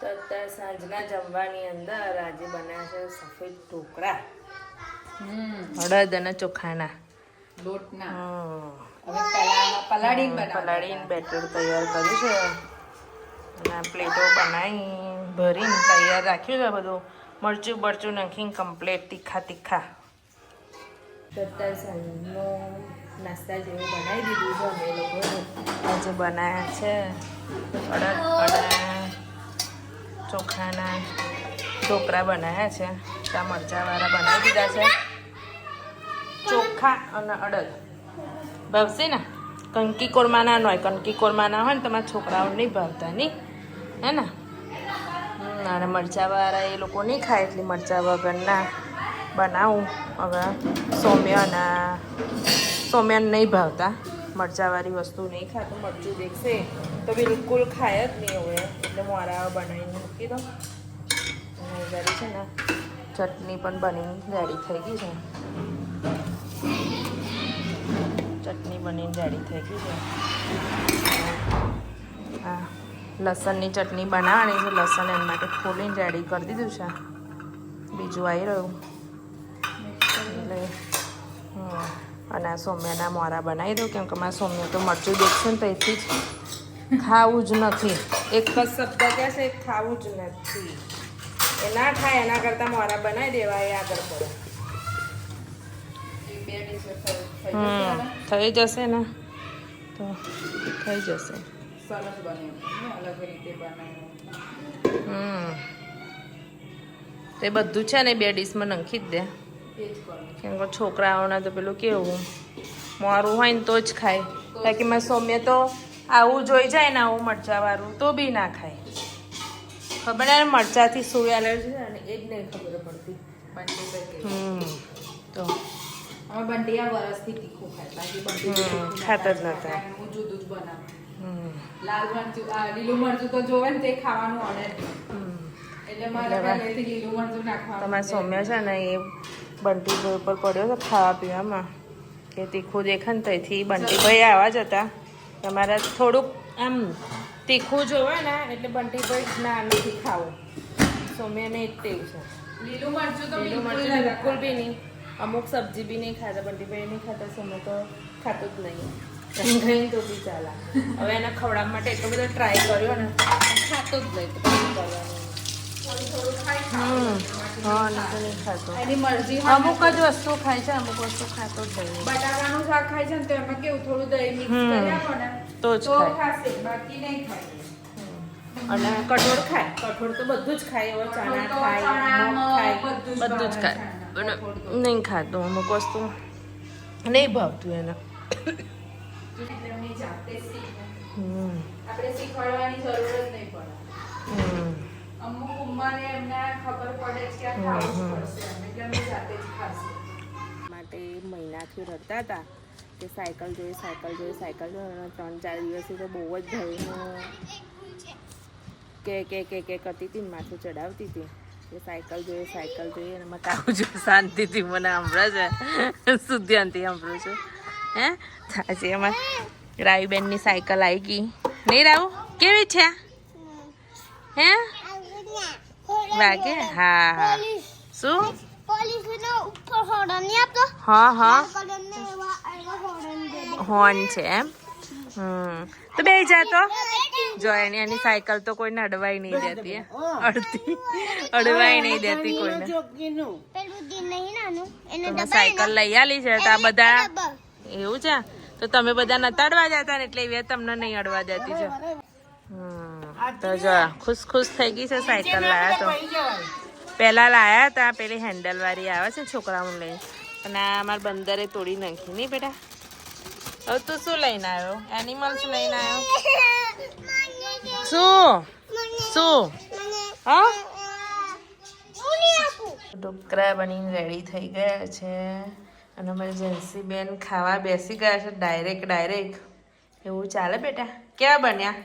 તો અત્યારે સાંજના જમવાની અંદર આજે બન્યા છે સફેદ ઢોકળા અડદ અને ચોખાના લોટના. હવે પલાળીને બેટર તૈયાર કર્યું છે અને પ્લેટો બનાવી ભરીને તૈયાર રાખ્યું છે બધું મરચું બરચું નાખીને કમ્પ્લેટ તીખા અત્યારે સાંજનો નાસ્તા જેવું બનાવી દીધું છે અમે લોકોએ આજે બનાવ્યા છે અડદ અને ચોખાના ઢોકળા બનાવ્યા છે ત્યાં મરચાંવાળા બનાવી દીધા છે ચોખા અને અડદ ભાવશે ને કંકી કોરમાના ન હોય કંકી કોરમાના હોય ને તમારા છોકરાઓ નહીં ભાવતા નહીં હે ને અને મરચાંવાળા એ લોકો નહીં ખાય એટલે મરચાં વગરના બનાવું હવે સૌમ્યાને નહીં ભાવતા મરચાંવાળી વસ્તુ નહીં ખાતું મરચું દેખશે તો બિલકુલ ખાય જ નહીં હવે એટલે મોરા બનાવીને મૂકી દો અને રેડી છે ને ચટણી પણ બનીને રેડી થઈ ગઈ છે ચટણી બનીને રેડી થઈ ગઈ છે હા લસણની ચટણી બનાવવાની છે લસણ એના માટે ખોલીને રેડી કરી દીધું છે બીજું આવી રહ્યું એટલે અને આ સૌમ્યાના મોરા બનાવી દઉં કેમ કે મારા સૌમ્ય તો મરચું દેખશે ને તેથી જ ખાવું જ નથી એક જ શબ્દ કહેશે ખાવું જ નથી એ ના ખાય એના કરતાં મોરા બનાવી દેવા એ આગળ પડે થઈ જશે ને તો થઈ જશે સરસ બને અલગ રીતે બનાવ્યું. તે બધું છે ને બે ડીશમાં નાખી જ દે કેમ કે છોકરાઓને તો પેલું કેવું મોરું હોય ને તો જ ખાય બાકી મારા સૌમ્ય તો આવું જોઈ જાય ને આવું મરચાંવાળું તો બી ના ખાય ખબર ને મરચાંથી શું એલર્જી છે ને એ જ નહીં ખબર પડતી તો હવે બંટી આ વરસથી તીખું ખાય બાકી બંટી ખાતા જ નતા હું જુદું જ બનાવું. લાલ મરચું લીલું મરચું તો જોવે ને તે ખાવાનું ઓર્ડર એટલે મારે પહેલેથી લીલું મરચું નાખવાનું. તમારા સૌમ્ય છે ને એ બંટીભાઈ ઉપર પડ્યો છે ખાવા પીવામાં કે તીખું દેખાય ને ત્યાંથી બંટીભાઈ આવા જ હતા તમારે થોડુંક આમ તીખું જોવે ને એટલે બંટીભાઈ ના નથી ખાવું સૌમ્યને જ ટેવ છે લીલું મરચું તો બિલકુલ બી નહીં અમુક સબ્જી બી નહીં ખાતા બંટીભાઈ નહીં ખાતા સૌમ્ય તો ખાતું જ નહીં ખાઈને તો બી ચાલે હવે એને ખવડાવવા માટે એટલો બધો ટ્રાય કર્યો ને ખાતો જ નહીં હા નથી ખાતો એની મરજી અમુક જ વસ્તુ ખાય છે અમુક વસ્તુ ખાતો જ નહીં બટાકાનું શાક ખાય છે ને તો એમાં કેવું થોડું દહીં મિક્સ કરી આપો ને તો જ તો ખાય ખાશે બાકી નહીં ખાય. અને કઠોળ ખાય કઠોળ તો બધું જ ખાય હવે ચણા ખાય મગ ખાય બધું જ ખાય પણ નહીં ખાતું અમુક વસ્તુ નહીં ભાવતું એને એમની જાતે શીખે. આપણે શીખવાડવાની જરૂર જ નહીં પડે. અમુક ઉંમરે એમને ખબર પડે છે કે આ ખાવું જ પડશે એટલે એમની જાતે જ ખાશે. માટે મહિનાથી રડતા હતા કે સાયકલ જોઈએ અને 3-4 દિવસથી તો બહુ જ ભયનું કે કરતી હતી માથું ચડાવતી હતી કે સાયકલ જોઈએ અને એમાં કાવું જોઈએ શાંતિથી મને સાંભળે છે શું ધ્યાનથી સાંભળું છું હે આજે એમાં રાવીબેનની સાયકલ આવી ગઈ નહીં રાવું કેવી છે હે વાગે હા શું હા હોર્ન છે એમ તો બે જા તો જો એની સાયકલ તો કોઈને અડવાઈ નહીં દેતી અડવાઈ નહીં દેતી કોઈને તમે સાયકલ લઈ આલી છે તો આ બધા એવું છે તો તમે બધા નતા અડવા જતા ને એટલે એ તમને નહીં અડવા દેતી છે તો જો ખુશ થઈ ગઈ છે સાયકલ લાયા તો પહેલા લાયા હતા પેલી હેન્ડલ વાળી આવે છે છોકરાઓ લઈ અને આ અમારા બંદરે તોડી નાખી નહીં બેટા હવે તું શું લઈને આવ્યો એનિમલ્સ લઈને આવ્યો શું હા ઢોકળા બનીને રેડી થઈ ગયા છે અને અમારી જેન્સી બેન ખાવા બેસી ગયા છે ડાયરેક્ટ એવું ચાલે બેટા કેવા બન્યા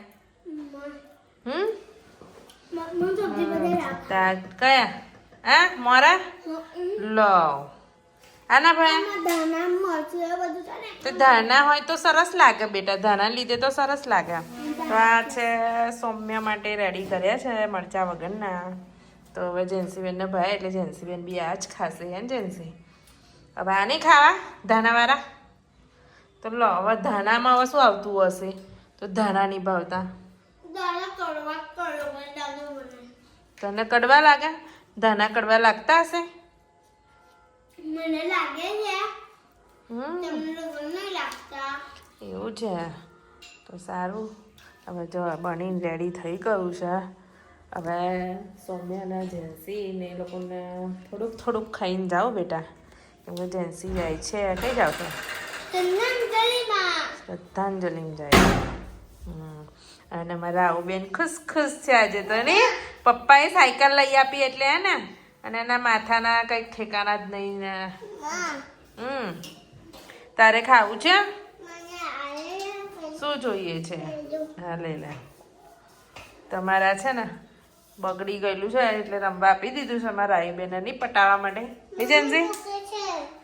કયા હા મોરા લો આના ભાઈ ધાણા મરચું એ બધું છે ને તો ધાણા હોય તો સરસ લાગે બેટા, ધાણા લીધે તો સરસ લાગે. તો આ છે સૌમ્ય માટે રેડી કર્યા છે મરચા વગરના. તો હવે જેન્સીબેનને ભાઈ એટલે જેન્સીબેન બી આ જ ખાશે હે ને જેન્સી? હવે આ નહીં ખાવા ધાણાવાળા? તો લો હવે ધાણામાં હવે શું આવતું હશે? તો ધાણા નહીં ભાવતા દાણા કડવા દાદો મને તને કડવા લાગે? ધાણા કડવા લાગતા હશે? મને લાગે છે હમ તમને લોકો નહીં લાગતા. એવું છે. તો સારું, હવે જો બનીને રેડી થઈ ગયું છે. હવે સૌમ્યાના જેન્સી ને એ લોકોને થોડુંક થોડુંક ખાઈને જાઓ બેટા, કેમ કે જેન્સી જાય છે. કઈ જાવ છો? શ્રદ્ધાંજલિમાં જાય. અને મારા આવું બેન ખુશ ખુશ છે આજે તો ને. પપ્પાએ સાયકલ લઈ આપી એટલે હે ને, અને એના માથાના કંઈક ઠેકાણા જ નહીં ને. તારે ખાવું છે? શું જોઈએ છે? હા લઈ લે. તમારા છે ને બગડી ગયેલું છે એટલે રમવા આપી દીધું છે મારા આઈ બેને નહીં પટાવવા માટે. જેન્સી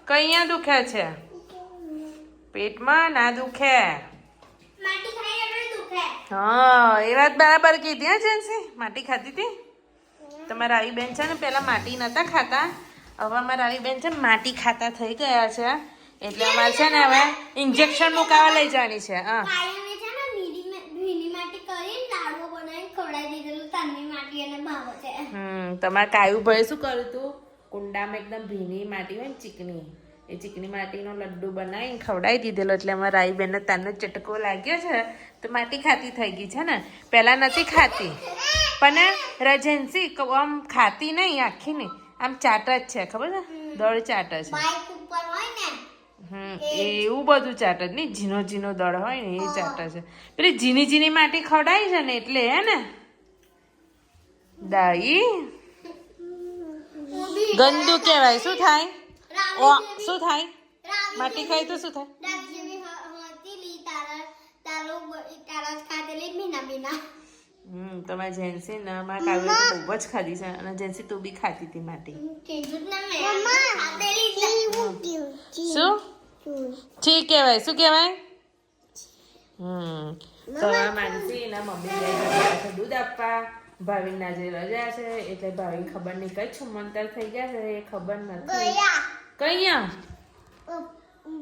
કઈયા દુખે છે? પેટમાં ના દુખે. હા એ વાત બરાબર કીધી હા જેન્સી, માટી ખાધી હતી. તમારા આવી બેન છે ને પેલા માટી નતા ખાતા, હવે અમારા આવી બેન છે ને માટી ખાતા થઈ ગયા છે. એટલે અમારે છે ને હવે ઇન્જેક્શન મુકાવા લઈ જવાની છે. હા તમારે કાયું ભાઈ શું કર્યું તું? કુંડામાં એકદમ ભીની માટી હોય ને ચીકણી, એ ચીકણી માટીનો લડ્ડુ બનાવીને ખવડાવી દીધેલો. એટલે અમારા આઈ બેનને તાનો ચટકો લાગ્યો છે તો માટી ખાતી થઈ ગઈ છે ને. પહેલા નથી ખાતી પણ રજન્સી આમ ખાતી નહીં, આખી નહીં, આમ ચાટ જ છે, ખબર છે? દળ ચાટ છે. એવું બધું ચાટ જ નહીં, ઝીનો ઝીનો દળ હોય ને એ ચાટ છે. પેલી ઝીની ઝીની માટી ખવડાવી છે ને એટલે હે ને દાઈ ગંદુ કહેવાય. શું થાય? શું થાય? માટી ખાઈ તો શું થાય? તમારી જેન્સી ને મારા કાવ્ય તો બહુ જ ખાધી છે, અને જેન્સી તું બી ખાતી હતી માટી. શું છી કહેવાય? શું કહેવાય? તો આ માનસી ના મમ્મી ગયા છે દૂધ આપવા. ભાવિનના જે રજા છે એટલે ભાવિન ખબર નહીં કઈ છુમંતર થઈ ગયા છે એ ખબર નથી. કયા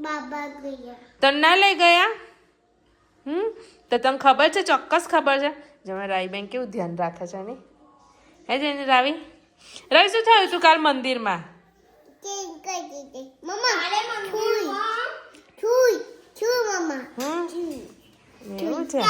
બાબા ગયા તને ના લઈ ગયા? તો તને ખબર છે? ચોક્કસ ખબર છે. જમે રાવીબેન કેવું ધ્યાન રાખે છે નહીં? હે જઈને રાવી શું થયું તું કાલ મંદિરમાં? એવું છે.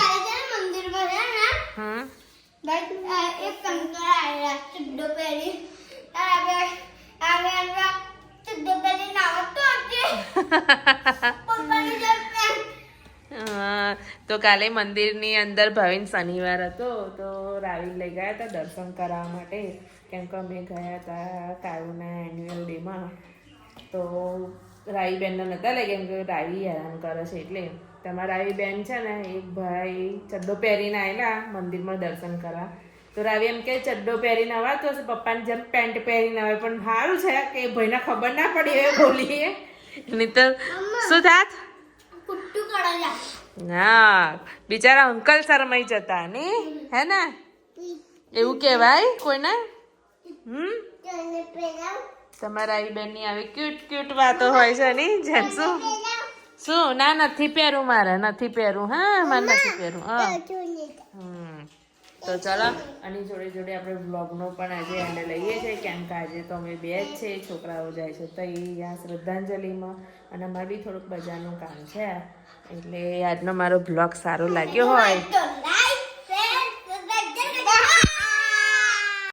તો કાલે મંદિરની અંદર ભાવિન શનિવાર હતો તો રાવી લઈ ગયા હતા દર્શન કરવા માટે, કેમ કે અમે ગયા હતા કારુના એન્યુઅલ ડેમાં. તો રાવી બેનને નહોતા લઈ ગયા કેમ કે રાવી હેરાન કરે છે એટલે. તમારા રાવી બેન છે ને એક ભાઈ ચડ્ડો પહેરીને આવેલા મંદિરમાં દર્શન કરવા. તો રાવી એમ કે ચડ્ડો પહેરીને આવતો હશે, પપ્પાની જેમ પેન્ટ પહેરીને આવે. પણ સારું છે કે ભાઈને ખબર ના પડી હવે બોલીએ નહીં તો શું થાત? હા બિચારા અંકલ શરમાઈ જતા ને, હે ને? એવું કહેવાય કોઈને? તમારા આવી બેન ની આવી ક્યુટ ક્યુટ વાતો હોય છે ને જેન્સુ. શું? ના નથી પહેરું, મારે નથી પહેરું. હા મારે નથી પહેરું. હા તો ચાલો આની જોડે જોડે આપણે બ્લોગનો પણ આજે એન્ડ લઈએ છીએ, કેમ કે આજે તો અમે બે જ છે. છોકરાઓ જાય છે તો અહીંયા શ્રદ્ધાંજલિમાં, અને અમારે બી થોડુંક બજારનું કામ છે. એટલે આજનો મારો બ્લોગ સારો લાગ્યો હોય